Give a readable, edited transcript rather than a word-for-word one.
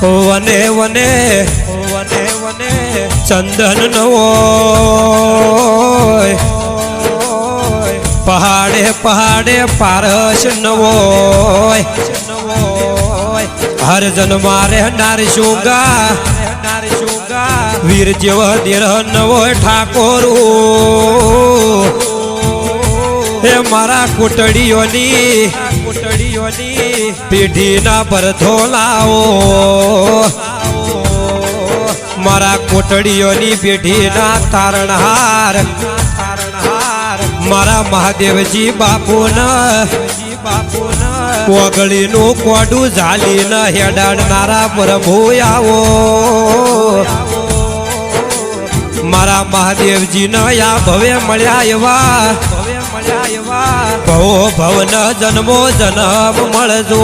વને વને વને વને ચંદન નવો પહાડે પહાડે પારસ નવો હર જન મારે નારશુંગા વીર જેવ દેર નવો ઠાકોર હે મારા કુટડીઓની પેઢીના ભરથો લાવો મારા કોટડીઓની પેઢીના તારણહાર મારા મહાદેવજી બાપુના ઓગળીનું કોડું ઝાલીને હેડાડનારા પ્રભુ આવો મારા મહાદેવજીના યા ભવે મળ્યા એવા ભવો ભવન જન્મો જન્મ મળજો।